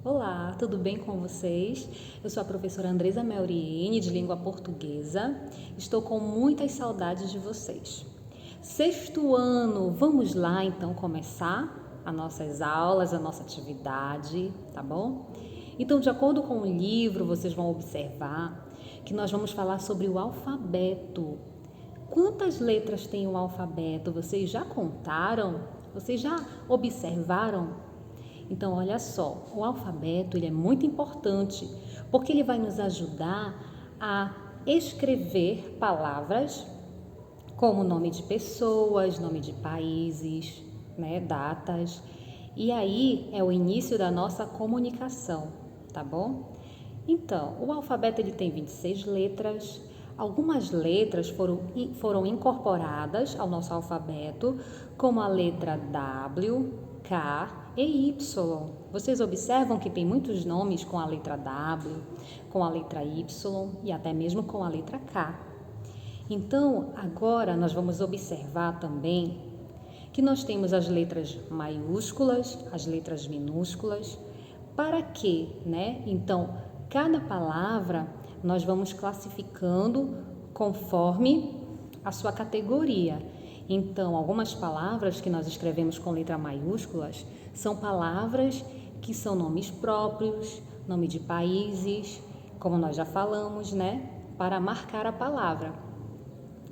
Olá, tudo bem com vocês? Eu sou a professora Andresa Melriene, de Língua Portuguesa. Estou com muitas saudades de vocês. Sexto ano, vamos lá então começar as nossas aulas, a nossa atividade, tá bom? Então, de acordo com o livro, vocês vão observar que nós vamos falar sobre o alfabeto. Quantas letras tem o alfabeto? Vocês já contaram? Vocês já observaram? Então, olha só, o alfabeto ele é muito importante porque ele vai nos ajudar a escrever palavras como nome de pessoas, nome de países, datas. E aí é o início da nossa comunicação, tá bom? Então, o alfabeto ele tem 26 letras. Algumas letras foram incorporadas ao nosso alfabeto, como a letra W, K e Y. Vocês observam que tem muitos nomes com a letra W, com a letra Y e até mesmo com a letra K. Então, agora nós vamos observar também que nós temos as letras maiúsculas, as letras minúsculas. Para quê, Então, cada palavra nós vamos classificando conforme a sua categoria. Então, algumas palavras que nós escrevemos com letra maiúsculas são palavras que são nomes próprios, nome de países, como nós já falamos, para marcar a palavra.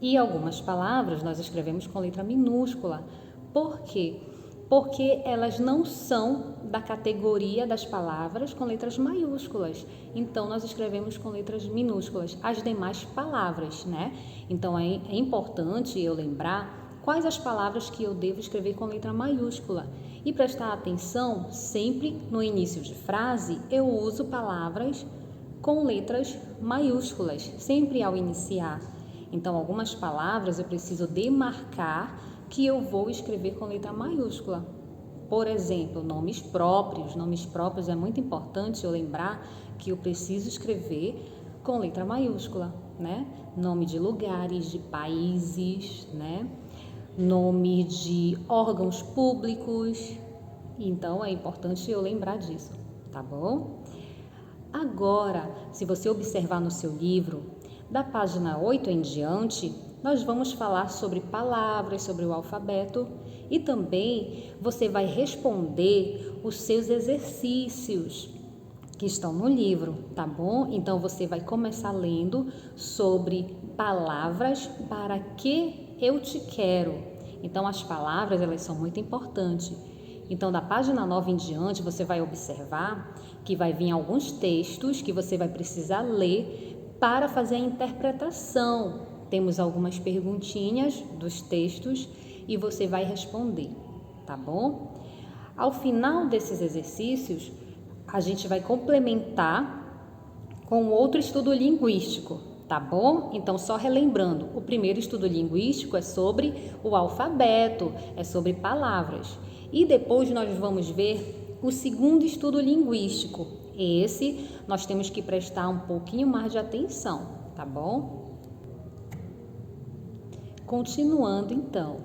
E algumas palavras nós escrevemos com letra minúscula. Por quê? Porque elas não são da categoria das palavras com letras maiúsculas. Então, nós escrevemos com letras minúsculas as demais palavras, Então, é importante eu lembrar quais as palavras que eu devo escrever com letra maiúscula. E prestar atenção, sempre no início de frase, eu uso palavras com letras maiúsculas, sempre ao iniciar. Então, algumas palavras eu preciso demarcar que eu vou escrever com letra maiúscula. Por exemplo, nomes próprios. Nomes próprios é muito importante eu lembrar que eu preciso escrever com letra maiúscula, Nome de lugares, de países, Nome de órgãos públicos. Então, é importante eu lembrar disso, tá bom? Agora, se você observar no seu livro, da página 8 em diante, nós vamos falar sobre palavras, sobre o alfabeto e também você vai responder os seus exercícios que estão no livro, tá bom? Então, você vai começar lendo sobre palavras para que eu te quero. Então, as palavras, elas são muito importantes. Então, da página 9 em diante, você vai observar que vai vir alguns textos que você vai precisar ler para fazer a interpretação. Temos algumas perguntinhas dos textos e você vai responder, tá bom? Ao final desses exercícios, a gente vai complementar com outro estudo linguístico, tá bom? Então, só relembrando, o primeiro estudo linguístico é sobre o alfabeto, é sobre palavras. E depois nós vamos ver o segundo estudo linguístico. Esse nós temos que prestar um pouquinho mais de atenção, tá bom? Continuando então,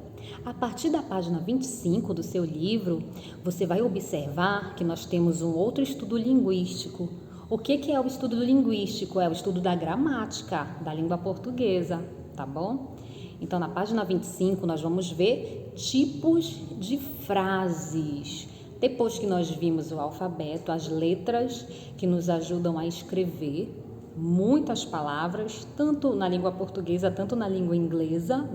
a partir da página 25 do seu livro, você vai observar que nós temos um outro estudo linguístico. O que é o estudo linguístico? É o estudo da gramática da língua portuguesa, tá bom? Então, na página 25, nós vamos ver tipos de frases. Depois que nós vimos o alfabeto, as letras que nos ajudam a escrever muitas palavras, tanto na língua portuguesa, tanto na língua inglesa,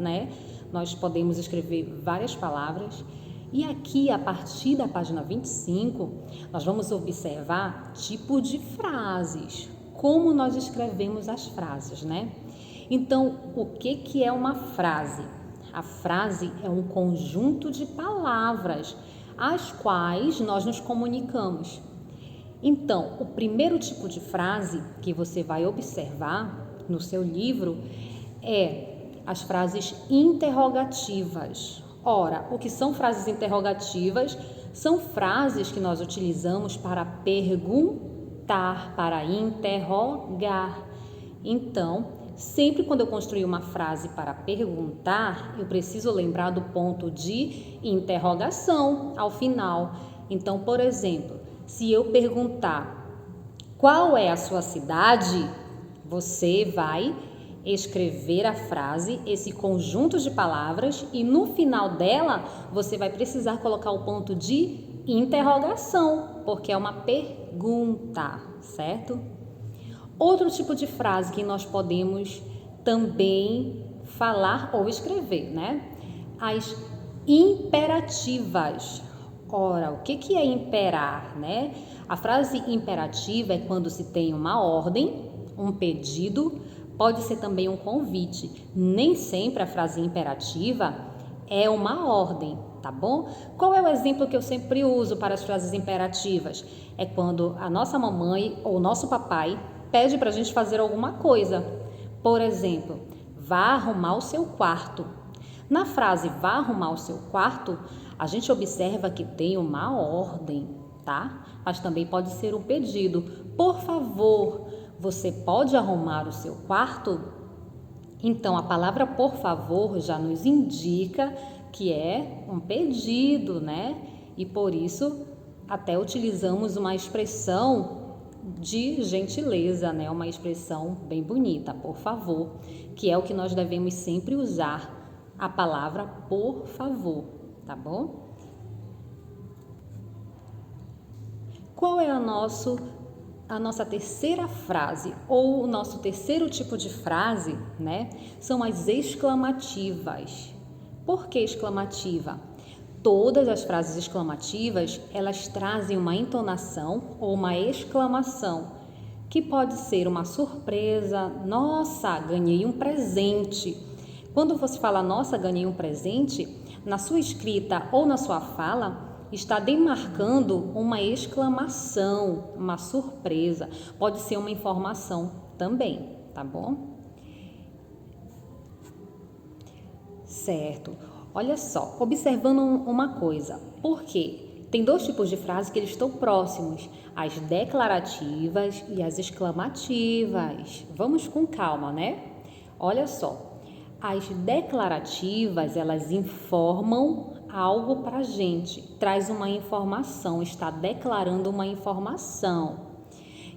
Nós podemos escrever várias palavras. E aqui, a partir da página 25, nós vamos observar tipo de frases, como nós escrevemos as frases, Então, o que é uma frase? A frase é um conjunto de palavras, as quais nós nos comunicamos. Então, o primeiro tipo de frase que você vai observar no seu livro é as frases interrogativas. Ora, o que são frases interrogativas? São frases que nós utilizamos para perguntar, para interrogar. Então, sempre quando eu construir uma frase para perguntar, eu preciso lembrar do ponto de interrogação ao final. Então, por exemplo, Se eu perguntar qual é a sua cidade, você vai escrever a frase, esse conjunto de palavras, e no final dela você vai precisar colocar o ponto de interrogação, porque é uma pergunta, certo? Outro tipo de frase que nós podemos também falar ou escrever, né? As imperativas. Ora, o que é imperar, né? A frase imperativa é quando se tem uma ordem, um pedido, pode ser também um convite. Nem sempre a frase imperativa é uma ordem, tá bom? Qual é o exemplo que eu sempre uso para as frases imperativas? É quando a nossa mamãe ou nosso papai pede para a gente fazer alguma coisa. Por exemplo, vá arrumar o seu quarto. Na frase vá arrumar o seu quarto, a gente observa que tem uma ordem, tá? Mas também pode ser um pedido. Por favor, você pode arrumar o seu quarto? Então, a palavra por favor já nos indica que é um pedido, né? E por isso até utilizamos uma expressão de gentileza, né? Uma expressão bem bonita, por favor, que é o que nós devemos sempre usar, a palavra por favor, tá bom? Qual é a nossa terceira frase ou o nosso terceiro tipo de frase, né? São as exclamativas. Por que exclamativa? Todas as frases exclamativas, elas trazem uma entonação ou uma exclamação, que pode ser uma surpresa, nossa, ganhei um presente. Quando você fala, nossa, ganhei um presente, na sua escrita ou na sua fala, está demarcando uma exclamação, uma surpresa. Pode ser uma informação também, tá bom? Certo. Olha só, observando uma coisa. Por quê? Tem dois tipos de frases que eles estão próximos, as declarativas e as exclamativas. Vamos com calma, né? Olha só, as declarativas, elas informam algo para a gente, traz uma informação, está declarando uma informação.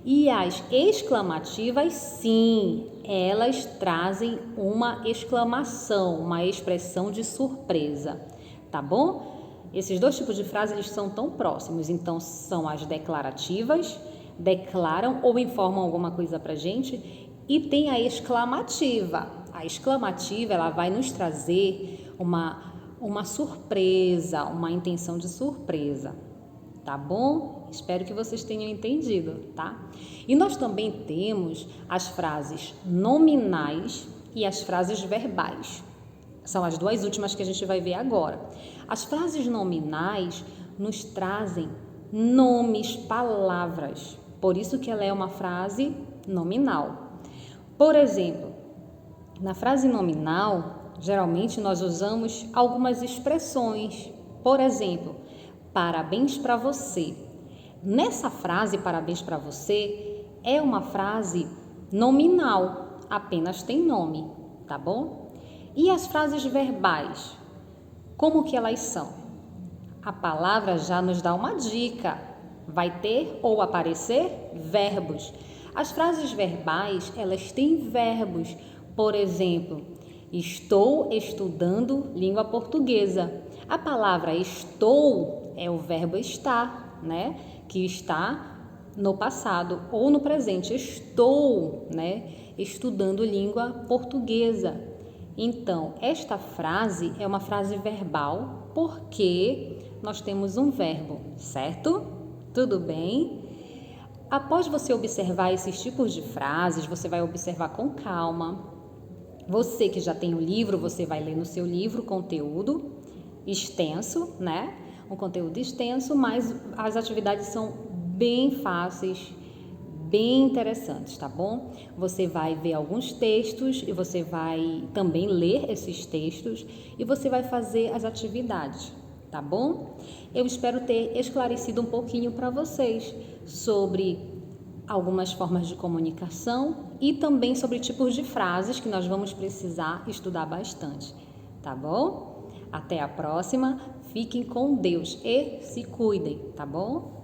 E as exclamativas, sim, elas trazem uma exclamação, uma expressão de surpresa, tá bom? Esses dois tipos de frases, eles são tão próximos, então são as declarativas, declaram ou informam alguma coisa pra gente, e tem a exclamativa. A exclamativa, ela vai nos trazer uma surpresa, uma intenção de surpresa, tá bom? Espero que vocês tenham entendido, tá? E nós também temos as frases nominais e as frases verbais. São as duas últimas que a gente vai ver agora. As frases nominais nos trazem nomes, palavras. Por isso que ela é uma frase nominal. Por exemplo, na frase nominal, geralmente nós usamos algumas expressões. Por exemplo, parabéns para você. Nessa frase, parabéns para você, é uma frase nominal, apenas tem nome, tá bom? E as frases verbais, como que elas são? A palavra já nos dá uma dica, vai ter ou aparecer verbos. As frases verbais, elas têm verbos, por exemplo, estou estudando língua portuguesa. A palavra estou é o verbo estar, né? Que está no passado ou no presente. Estou, né? Estudando língua portuguesa. Então, esta frase é uma frase verbal porque nós temos um verbo, certo? Tudo bem? Após você observar esses tipos de frases, você vai observar com calma. Você que já tem o livro, você vai ler no seu livro conteúdo extenso, né? Um conteúdo extenso, mas as atividades são bem fáceis, bem interessantes, tá bom? Você vai ver alguns textos e você vai também ler esses textos e você vai fazer as atividades, tá bom? Eu espero ter esclarecido um pouquinho para vocês sobre algumas formas de comunicação e também sobre tipos de frases que nós vamos precisar estudar bastante, tá bom? Até a próxima, fiquem com Deus e se cuidem, tá bom?